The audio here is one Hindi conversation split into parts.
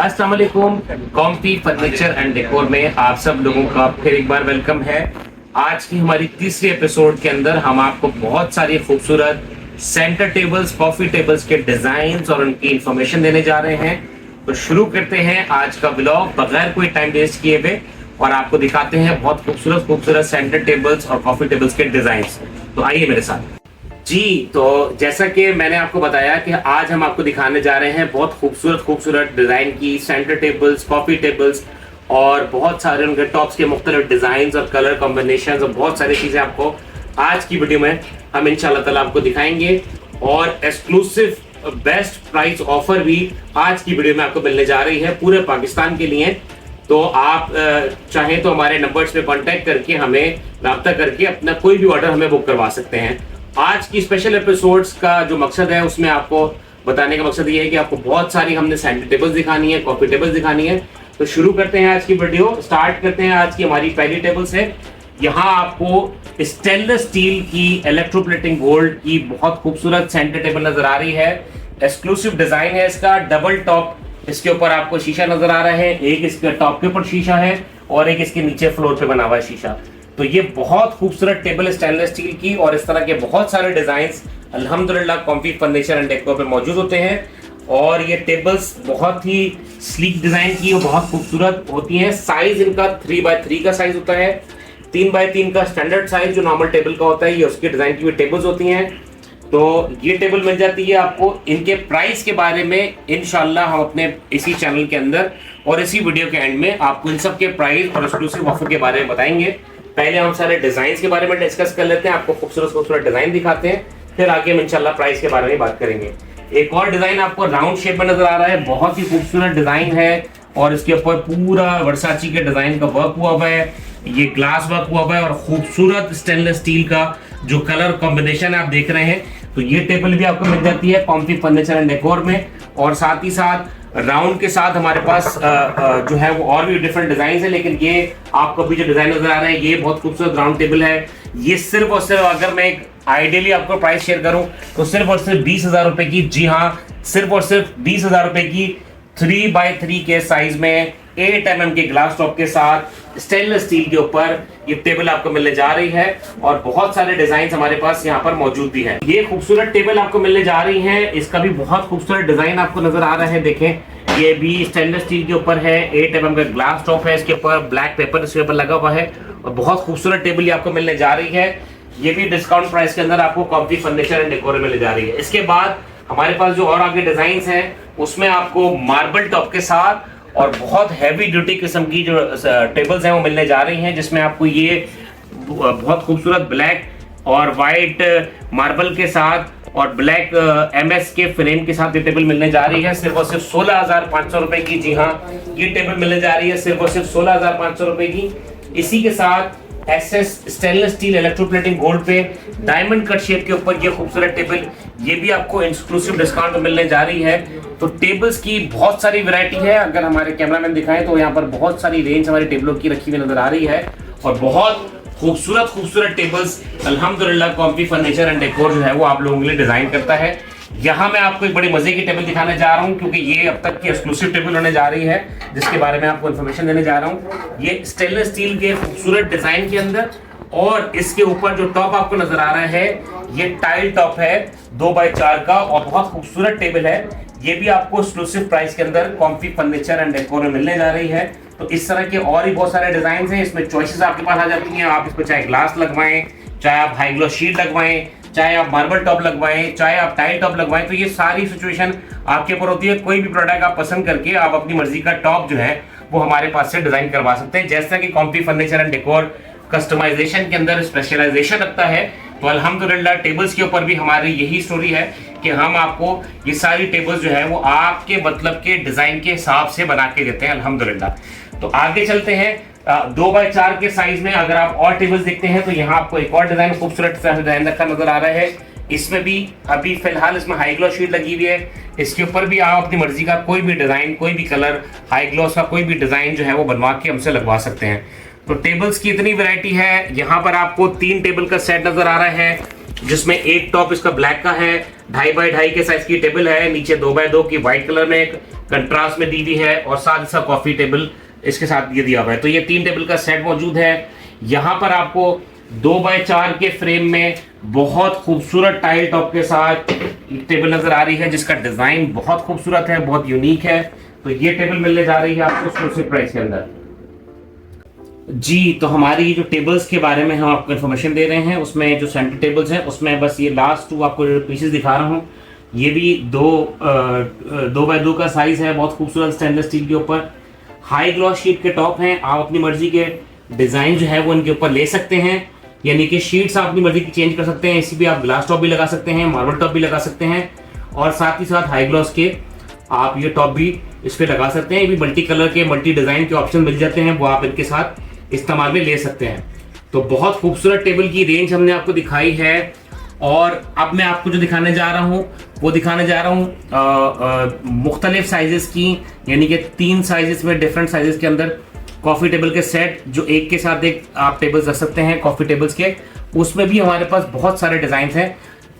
अस्सलाम वालेकुम। कॉम्फी फर्नीचर एंड डेकोर में आप सब लोगों का फिर एक बार वेलकम है। आज की हमारी तीसरी एपिसोड के अंदर हम आपको बहुत सारी खूबसूरत सेंटर टेबल्स, कॉफी टेबल्स के डिजाइन और उनकी इंफॉर्मेशन देने जा रहे हैं। तो शुरू करते हैं आज का ब्लॉग बगैर कोई टाइम वेस्ट किए हुए और आपको दिखाते हैं बहुत खूबसूरत खूबसूरत सेंटर टेबल्स और कॉफी टेबल्स के डिजाइन। तो आइए मेरे साथ जी। तो जैसा कि मैंने आपको बताया कि आज हम आपको दिखाने जा रहे हैं बहुत खूबसूरत खूबसूरत डिजाइन की सेंटर टेबल्स, कॉफी टेबल्स और बहुत सारे उनके टॉप्स के मुख्तलिफ डिजाइन और कलर कॉम्बिनेशन और बहुत सारी चीजें आपको आज की वीडियो में हम इंशाल्लाह ताला आपको दिखाएंगे। और एक्सक्लूसिव बेस्ट प्राइस ऑफर भी आज की वीडियो में आपको मिलने जा रही है पूरे पाकिस्तान के लिए। तो आप चाहें तो हमारे नंबर्स पे कांटेक्ट करके हमें रब्ता करके अपना कोई भी ऑर्डर हमें बुक करवा सकते हैं। आज की स्पेशल एपिसोड्स का जो मकसद है उसमें आपको बताने का मकसद ये है कि आपको बहुत सारी हमने सेंटर टेबल्स दिखानी है, कॉफी टेबल्स दिखानी है। तो शुरू करते हैं आज की वीडियो, स्टार्ट करते हैं। आज की हमारी पहली टेबल से यहाँ आपको स्टेनलेस स्टील की इलेक्ट्रोप्लेटिंग गोल्ड की बहुत खूबसूरत सेंटर टेबल नजर आ रही है। एक्सक्लूसिव डिजाइन है इसका, डबल टॉप इसके ऊपर आपको शीशा नजर आ रहा है, एक इसके टॉप के ऊपर शीशा है और एक इसके नीचे फ्लोर पे बना हुआ है शीशा। तो ये बहुत खूबसूरत टेबल स्टेनलेस स्टील की और इस तरह के बहुत सारे डिजाइन्स अल्हम्दुलिल्लाह कॉम्फी फर्नीचर एंड डेकोर पे मौजूद होते हैं। और ये टेबल्स बहुत ही स्लीक डिजाइन की और बहुत खूबसूरत होती हैं। साइज इनका 3x3 का साइज होता है, 3x3 का स्टैंडर्ड साइज जो नॉर्मल टेबल का होता है, ये उसके डिजाइन की टेबल्स होती हैं। तो ये टेबल मिल जाती है आपको। इनके प्राइस के बारे में इंशाल्लाह हम अपने इसी चैनल के अंदर और इसी वीडियो के एंड में आपको इन सब के प्राइस और एक्सक्लूसिव ऑफर के बारे में बताएंगे। पहले हम सारे डिजाइन के बारे में डिस्कस कर लेते हैं, आपको खूबसूरत खूबसूरत डिजाइन दिखाते हैं, फिर आगे हम इंशाल्लाह प्राइस के बारे में बात करेंगे। एक और डिजाइन आपको राउंड शेप में नजर आ रहा है, बहुत ही खूबसूरत डिजाइन है और इसके ऊपर पूरा वर्साची के डिजाइन का वर्क हुआ है, ये ग्लास वर्क हुआ है और खूबसूरत स्टेनलेस स्टील का जो कलर कॉम्बिनेशन आप देख रहे हैं। तो ये टेबल भी आपको मिल जाती है कॉम्फी फर्नीचर एंड डेकोर में। और साथ ही साथ राउंड के साथ हमारे पास जो है वो और भी डिफरेंट डिजाइन है, लेकिन ये आपको अभी जो डिजाइन नजर आ रहा है ये बहुत खूबसूरत राउंड टेबल है। ये सिर्फ और सिर्फ अगर मैं एक आइडियली आपको प्राइस शेयर करूं तो सिर्फ और सिर्फ 20,000 रुपए की, जी हाँ सिर्फ और सिर्फ 20,000 रुपए की 3x3 के साइज में 8 mm के ग्लास टॉप के साथ स्टेनलेस स्टील के ऊपर ये टेबल आपको मिलने जा रही है। और बहुत सारे डिजाइन हमारे पास यहाँ पर मौजूद भी है। ये खूबसूरत टेबल आपको मिलने जा रही है, इसका भी बहुत खूबसूरत डिजाइन आपको नजर आ रहा है। देखें ये भी स्टेनलेस स्टील के ऊपर है, 8 mm का ग्लास टॉप है, इसके ऊपर ब्लैक पेपर इसके ऊपर लगा हुआ है और बहुत खूबसूरत टेबल ये आपको मिलने जा रही है। ये भी डिस्काउंट प्राइस के अंदर आपको कॉम्फी फर्नीचर एंड डेकोर मिलने जा रही है। इसके बाद हमारे पास जो और आगे डिजाइन है उसमें आपको मार्बल टॉप के साथ और बहुत हैवी ड्यूटी किस्म की जो टेबल्स हैं वो मिलने जा रही हैं, जिसमें आपको ये बहुत खूबसूरत ब्लैक और वाइट मार्बल के साथ और ब्लैक MS के फ्रेम के साथ ये टेबल मिलने जा रही है सिर्फ और सिर्फ 16,500 रुपए की। जी हाँ, ये टेबल मिलने जा रही है सिर्फ और सिर्फ 16,500 रुपए की। इसी के साथ SS stainless steel electroplating gold पे डायमंड कट शेप के ऊपर ये खूबसूरत टेबल ये भी आपको एक्सक्लूसिव डिस्काउंट में मिलने जा रही है। तो टेबल्स की बहुत सारी वैरायटी है, अगर हमारे कैमरामैन दिखाएं तो यहाँ पर बहुत सारी रेंज हमारी टेबलों की रखी हुई नजर आ रही है और बहुत खूबसूरत खूबसूरत टेबल्स अल्हम्दुलिल्लाह कॉम्फी फर्नीचर एंड डेकोर जो है वो आप लोगों के लिए डिजाइन करता है। यहाँ मैं आपको एक बड़ी मजे की टेबल दिखाने जा रहा हूँ क्योंकि ये अब तक की एक्सक्लूसिव टेबल होने जा रही है जिसके बारे में आपको इन्फॉर्मेशन देने जा रहा हूँ। ये स्टेनलेस स्टील के खूबसूरत डिजाइन के अंदर और इसके ऊपर जो टॉप आपको नजर आ रहा है ये टाइल टॉप है 2x4 का और बहुत खूबसूरत टेबल है। ये भी आपको एक्सक्लूसिव प्राइस के अंदर कॉम्फी फर्नीचर एंड डेकोर में मिलने जा रही है। तो इस तरह के और भी बहुत सारे डिजाइन हैं, इसमें चॉइसेस आपके पास आ जाती हैं। आप इसमें चाहे ग्लास लगवाएं, चाहे आप हाई ग्लॉस शीट लगवाएं, चाहे आप मार्बल टॉप लगवाएं, चाहे आप टाइल टॉप लगवाएं, तो ये सारी सिचुएशन आपके ऊपर होती है। कोई भी प्रोडक्ट आप पसंद करके आप अपनी मर्जी का टॉप जो है वो हमारे पास से डिजाइन करवा सकते हैं। जैसा कि comfy furniture and decor customization के अंदर स्पेशलाइजेशन रखता है, तो अल्हम्दुलिल्लाह टेबल्स के ऊपर भी हमारी यही स्टोरी है कि हम आपको ये सारी टेबल्स जो है वो आपके मतलब के डिजाइन के हिसाब से बना के देते हैं अल्हम्दुलिल्लाह। तो आगे चलते हैं 2x4 के साइज में अगर आप और टेबल्स देखते हैं तो यहाँ आपको एक और डिजाइन खूबसूरत डिजाइन रखा नजर आ रहा है। इसमें भी अभी फिलहाल इसमें हाई ग्लॉस शीट लगी हुई है, इसके ऊपर भी आप अपनी मर्जी का कोई भी डिजाइन, कोई भी कलर, हाई ग्लॉस का कोई भी डिजाइन जो है वो बनवा के हमसे लगवा सकते हैं। तो टेबल्स की इतनी वैरायटी है। यहाँ पर आपको 3 टेबल का सेट नजर आ रहा है जिसमें एक टॉप इसका ब्लैक का है, 2.5x2 के साइज की टेबल है, नीचे 2x2 की व्हाइट कलर में एक कंट्रास्ट में दी हुई है और साथ ही साथ कॉफी टेबल इसके साथ ये दिया हुआ है। तो ये 3 टेबल का सेट मौजूद है। यहाँ पर आपको 2x4 के फ्रेम में बहुत खूबसूरत टाइल टॉप के साथ टेबल नजर आ रही है, जिसका डिजाइन बहुत खूबसूरत है, बहुत यूनिक है। तो ये टेबल मिलने जा रही है आपको एक्सक्लूसिव प्राइस के अंदर जी। तो हमारी जो टेबल्स के बारे में हम आपको इन्फॉर्मेशन दे रहे हैं, उसमें जो सेंटर टेबल्स हैं उसमें बस ये लास्ट 2 आपको पीसेस दिखा रहा हूँ। ये भी 2x2 का साइज है, बहुत खूबसूरत स्टेनलेस स्टील के ऊपर हाई ग्लॉस शीट के टॉप हैं। आप अपनी मर्जी के डिजाइन जो है वो इनके ऊपर ले सकते हैं, यानी कि शीट्स आप अपनी मर्जी की चेंज कर सकते हैं। इसी भी आप ग्लास टॉप भी लगा सकते हैं, मार्बल टॉप भी लगा सकते हैं और साथ ही साथ हाई ग्लॉस के आप ये टॉप भी इस पर लगा सकते हैं। ये भी मल्टी कलर के मल्टी डिजाइन के ऑप्शन मिल जाते हैं, वो आप इनके साथ इस्तेमाल में ले सकते हैं। तो बहुत खूबसूरत टेबल की रेंज हमने आपको दिखाई है और अब मैं आपको जो दिखाने जा रहा हूँ वो दिखाने जा रहा हूँ मुख्तलिफ साइजेस की, यानी कि 3 साइजेस में डिफरेंट साइजेस के अंदर कॉफ़ी टेबल के सेट जो एक के साथ एक आप टेबल्स रख सकते हैं कॉफ़ी टेबल्स के। उसमें भी हमारे पास बहुत सारे डिज़ाइन हैं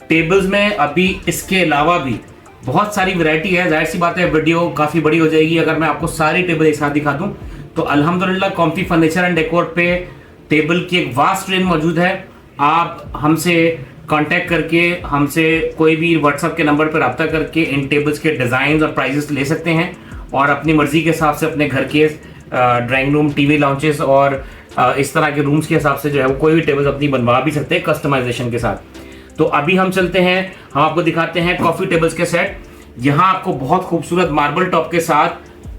टेबल्स में। अभी इसके अलावा भी बहुत सारी वैरायटी है। जाहिर सी बात है वीडियो काफ़ी बड़ी हो जाएगी अगर मैं आपको सारी टेबल एक साथ दिखा दूं। तो अल्हम्दुलिल्लाह कॉम्फी फर्नीचर एंड डेकोर पे टेबल की एक वास्ट रेंज मौजूद है। आप हमसे कांटेक्ट करके हमसे कोई भी व्हाट्सएप के नंबर पर रब्ता करके इन टेबल्स के डिज़ाइन और प्राइजेस ले सकते हैं और अपनी मर्जी के हिसाब से अपने घर के ड्राइंग रूम, टीवी लाउंजेस और इस तरह के रूम्स के हिसाब से जो है वो कोई भी टेबल्स अपनी बनवा भी सकते हैं कस्टमाइजेशन के साथ। तो अभी हम चलते हैं, हम आपको दिखाते हैं कॉफ़ी टेबल्स के सेट। यहाँ आपको बहुत खूबसूरत मार्बल टॉप के साथ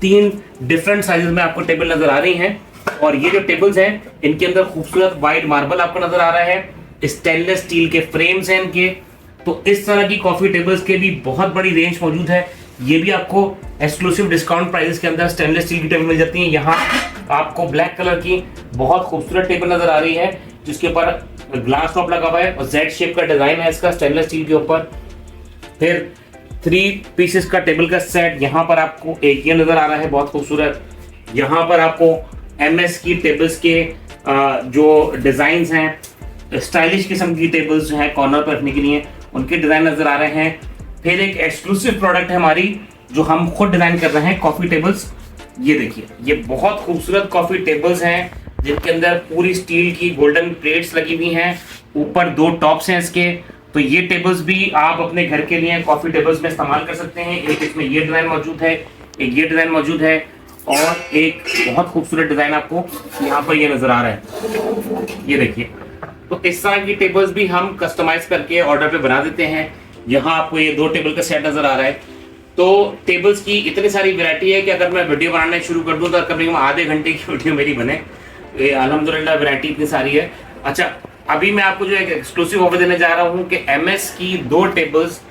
3 डिफरेंट साइजेस में आपको टेबल नजर आ रही हैं और ये जो टेबल्स हैं इनके अंदर खूबसूरत वाइट मार्बल आपको नजर आ रहा है, स्टेनलेस स्टील के फ्रेम्स हैं इनके। तो इस तरह की कॉफ़ी टेबल्स के भी बहुत बड़ी रेंज मौजूद है। ये भी आपको एक्सक्लूसिव डिस्काउंट प्राइसेस के अंदर स्टेनलेस स्टील की टेबल मिल जाती है। यहाँ आपको ब्लैक कलर की बहुत खूबसूरत टेबल नजर आ रही है जिसके ऊपर ग्लास टॉप लगा हुआ है और जेड शेप का डिजाइन है इसका स्टेनलेस स्टील के ऊपर। फिर 3 पीसेस का टेबल का सेट यहाँ पर आपको एक ये नजर आ रहा है बहुत खूबसूरत। यहाँ पर आपको MS की टेबल्स के जो डिजाइन हैं, स्टाइलिश किस्म की टेबल्स जो है कॉर्नर पर रखने के लिए उनके डिजाइन नजर आ रहे हैं। फिर एक एक्सक्लूसिव प्रोडक्ट है हमारी जो हम खुद डिजाइन कर रहे हैं कॉफी टेबल्स। ये देखिए, ये बहुत खूबसूरत कॉफी टेबल्स हैं जिनके अंदर पूरी स्टील की गोल्डन प्लेट्स लगी हुई हैं, ऊपर 2 टॉप्स हैं इसके। तो ये टेबल्स भी आप अपने घर के लिए कॉफी टेबल्स में इस्तेमाल कर सकते हैं। एक इसमें ये डिजाइन मौजूद है, एक ये डिजाइन मौजूद है और एक बहुत खूबसूरत डिजाइन आपको यहाँ पर ये नजर आ रहा है, ये देखिए। तो इस तरह की टेबल्स भी हम कस्टमाइज करके ऑर्डर पे बना देते हैं। यहाँ आपको ये 2 टेबल का सेट नजर आ रहा है। तो टेबल्स की इतनी सारी वैरायटी है कि अगर मैं वीडियो बनाना शुरू कर दूं तो कभी आधे घंटे की वीडियो मेरी बने। अल्हम्दुलिल्लाह वैरायटी इतनी सारी है। अच्छा, अभी मैं आपको जो एक एक्सक्लूसिव ऑफर देने जा रहा हूँ कि MS की 2 टेबल्स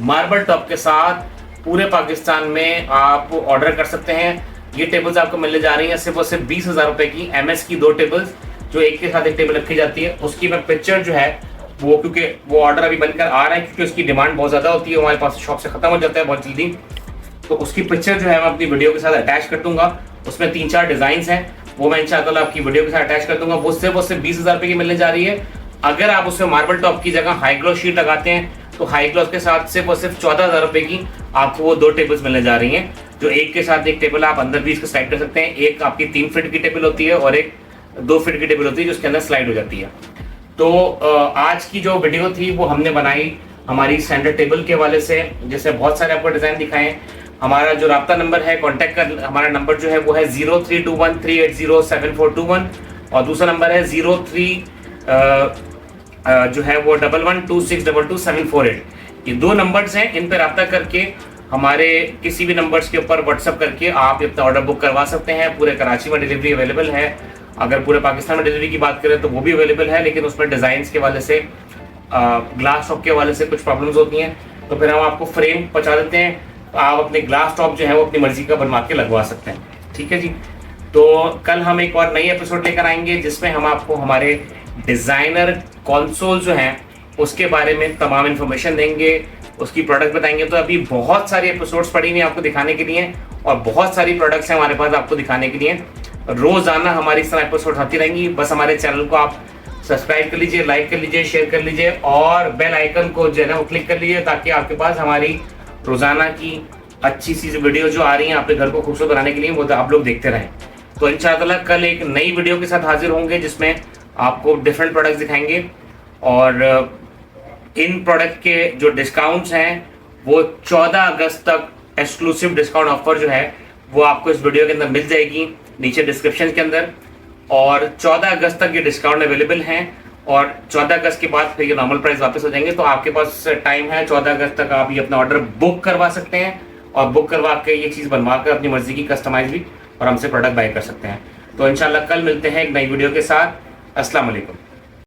मार्बल टॉप के साथ पूरे पाकिस्तान में आप ऑर्डर कर सकते हैं। ये टेबल्स आपको मिलने जा रही हैं सिर्फ और सिर्फ 20,000 रुपए की। MS की 2 टेबल्स जो एक के साथ एक टेबल रखी जाती है, उसकी मैं पिक्चर जो है वो, क्योंकि वो ऑर्डर अभी बनकर आ रहा है क्योंकि उसकी डिमांड बहुत ज़्यादा होती है, हमारे पास शॉप से ख़त्म हो जाता है बहुत जल्दी। तो उसकी पिक्चर जो है मैं अपनी वीडियो के साथ अटैच कर दूंगा। उसमें 3-4 डिज़ाइंस हैं, वो मैं इंशाअल्लाह आपकी वीडियो के साथ अटैच कर दूंगा। वो सिर्फ 20,000 रुपये की मिलने जा रही है। अगर आप उसमें मार्बल टॉप की जगह हाई ग्लॉस शीट लगाते हैं तो हाई ग्लॉस के साथ सिर्फ 14,000 रुपये की आपको वो 2 टेबल्स मिलने जा रही हैं, जो एक के साथ एक टेबल आप अंदर भी इसको स्लाइड कर सकते हैं। एक आपकी 3 फीट की टेबल होती है और एक 2 फीट की टेबल होती है जो उसके अंदर स्लाइड हो जाती है। तो आज की जो वीडियो थी वो हमने बनाई हमारी सेंटर टेबल के हवाले से, जैसे बहुत सारे आपको डिज़ाइन दिखाएं। हमारा जो राब्ता नंबर है, कॉन्टैक्ट कर हमारा नंबर जो है वो है 0321380741 और दूसरा नंबर है 03 जो है वो 1112622748। ये 2 नंबर्स हैं, इन पर रब्ता करके हमारे किसी भी नंबर्स के ऊपर व्हाट्सअप करके आप अपना ऑर्डर बुक करवा सकते हैं। पूरे कराची में डिलीवरी अवेलेबल है। अगर पूरे पाकिस्तान में डिलीवरी की बात करें तो वो भी अवेलेबल है, लेकिन उसमें डिज़ाइंस के वाले से, ग्लास टॉप के वाले से कुछ प्रॉब्लम्स होती हैं। तो फिर हम आपको फ्रेम पहुँचा देते हैं, तो आप अपने ग्लास टॉप जो है वो अपनी मर्जी का बनवा के लगवा सकते हैं। ठीक है जी। तो कल हम एक और नई एपिसोड लेकर आएंगे जिसमें हम आपको हमारे डिज़ाइनर कंसोल जो हैं उसके बारे में तमाम इन्फॉर्मेशन देंगे, उसकी प्रोडक्ट बताएंगे। तो अभी बहुत सारी एपिसोड्स पड़ी हुई हैं आपको दिखाने के लिए और बहुत सारी प्रोडक्ट्स हैं हमारे पास आपको दिखाने के लिए। रोज़ाना हमारी इस तरह एपिसोड आती रहेंगी। बस हमारे चैनल को आप सब्सक्राइब कर लीजिए, लाइक कर लीजिए, शेयर कर लीजिए और बेल आइकन को जो है ना वो क्लिक कर लीजिए ताकि आपके पास हमारी रोज़ाना की अच्छी सी वीडियो जो आ रही है आपके घर को खूबसूरत बनाने के लिए, वो आप लोग देखते रहें। तो इंशाअल्लाह कल एक नई वीडियो के साथ हाजिर होंगे जिसमें आपको डिफरेंट प्रोडक्ट्स दिखाएंगे, और इन प्रोडक्ट के जो डिस्काउंट्स हैं वो 14 अगस्त तक एक्सक्लूसिव डिस्काउंट ऑफर जो है वो आपको इस वीडियो के अंदर मिल जाएगी नीचे डिस्क्रिप्शन के अंदर। और 14 अगस्त तक ये डिस्काउंट अवेलेबल हैं, और 14 अगस्त के बाद फिर ये नॉर्मल प्राइस वापस हो जाएंगे। तो आपके पास टाइम है, 14 अगस्त तक आप ये अपना ऑर्डर बुक करवा सकते हैं, और बुक करवा के ये चीज़ बनवा कर अपनी मर्जी की कस्टमाइज भी और हमसे प्रोडक्ट बाय कर सकते हैं। तो इंशाल्लाह कल मिलते हैं एक नई वीडियो के साथ। अस्सलाम वालेकुम।